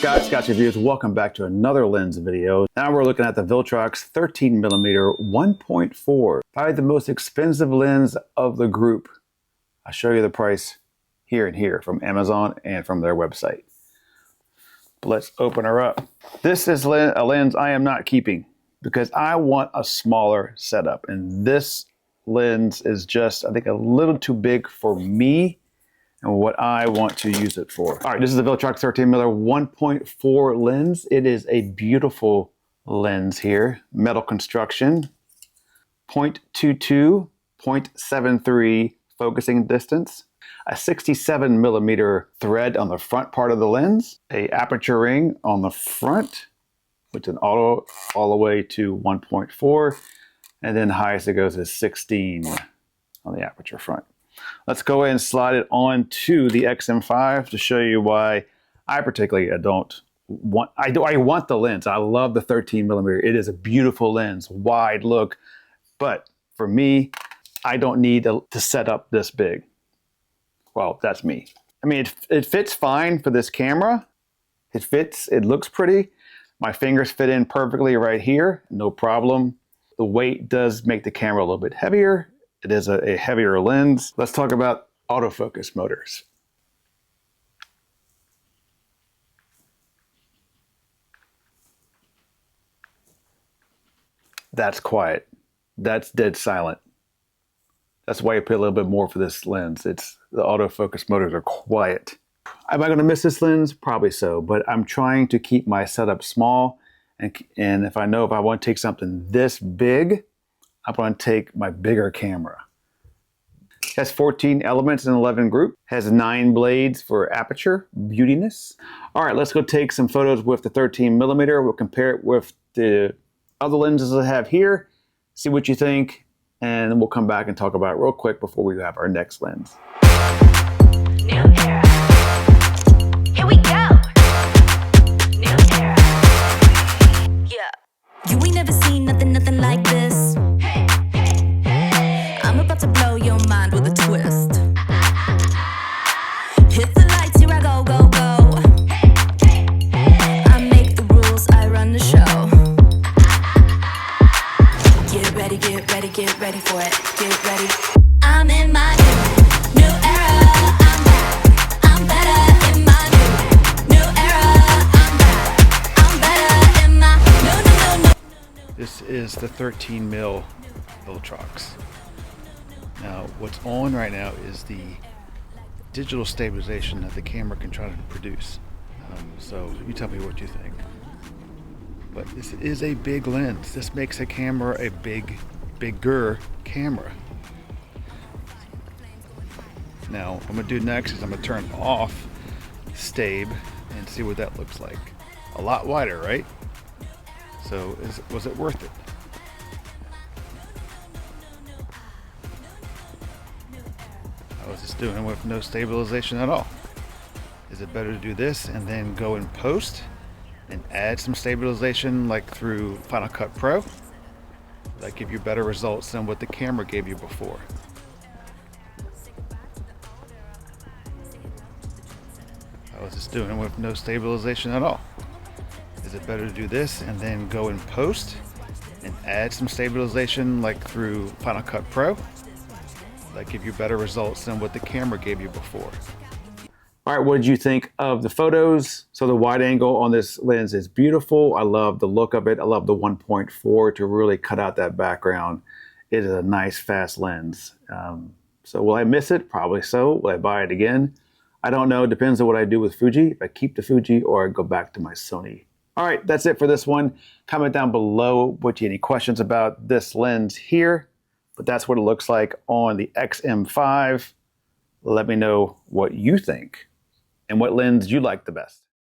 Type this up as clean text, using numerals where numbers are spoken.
Scott Reviews. Welcome back to another lens video. Now we're looking at the Viltrox 13mm 1.4, probably the most expensive lens of the group. I'll show you the price here and here from Amazon and from their website. But let's open her up. This is a lens I am not keeping because I want a smaller setup, and this lens is just, I think, a little too big for me and what I want to use it for. All right, this is the Viltrox 13mm 1.4 lens. It is a beautiful lens here. Metal construction, 0.22, 0.73 focusing distance, a 67mm thread on the front part of the lens, a aperture ring on the front, with an auto all the way to 1.4, and then highest it goes is 16 on the aperture front. Let's go ahead and slide it on to the X-M5 to show you why I particularly I want the lens. I love the 13mm. It is a beautiful lens, wide look, but for me, I don't need to set up this big. Well, that's me. I mean, it fits fine for this camera. It fits, it looks pretty. My fingers fit in perfectly right here, no problem. The weight does make the camera a little bit heavier. It is a heavier lens. Let's talk about autofocus motors. That's quiet. That's dead silent. That's why I pay a little bit more for this lens. The autofocus motors are quiet. Am I going to miss this lens? Probably so, but I'm trying to keep my setup small. And if I want to take something this big, I'm going to take my bigger camera. It has 14 elements in 11 group. Has 9 blades for aperture, beautiness. All right, let's go take some photos with the 13mm. We'll compare it with the other lenses I have here, see what you think, and then we'll come back and talk about it real quick before we have our next lens. New era. Here we go. New era. Yeah. You ain't never seen nothing like this. I'm about to blow your mind with a twist. Hit the lights, here I go, go, go. I make the rules, I run the show. Get ready, get ready, get ready for it. Get ready. I'm in my new era. I'm back. I'm better in my new era. I'm back. I'm better in my no. This is the 13mm Viltrox. Now, what's on right now is the digital stabilization that the camera can try to produce. So you tell me what you think. But this is a big lens. This makes a camera a bigger camera. Now, what I'm gonna do next is I'm gonna turn off Stab and see what that looks like. A lot wider, right? So was it worth it? How is this doing with no stabilization at all? Is it better to do this and then go in post and add some stabilization like through Final Cut Pro? That give you better results than what the camera gave you before. How is this doing with no stabilization at all? Is it better to do this and then go in post and add some stabilization like through Final Cut Pro? That give you better results than what the camera gave you before. All right, what did you think of the photos? So the wide angle on this lens is beautiful. I love the look of it. I love the 1.4 to really cut out that background. It is a nice, fast lens. So will I miss it? Probably so. Will I buy it again? I don't know. It depends on what I do with Fuji. If I keep the Fuji or I go back to my Sony. All right, that's it for this one. Comment down below what you any questions about this lens here. But that's what it looks like on the X-M5. Let me know what you think and what lens you like the best.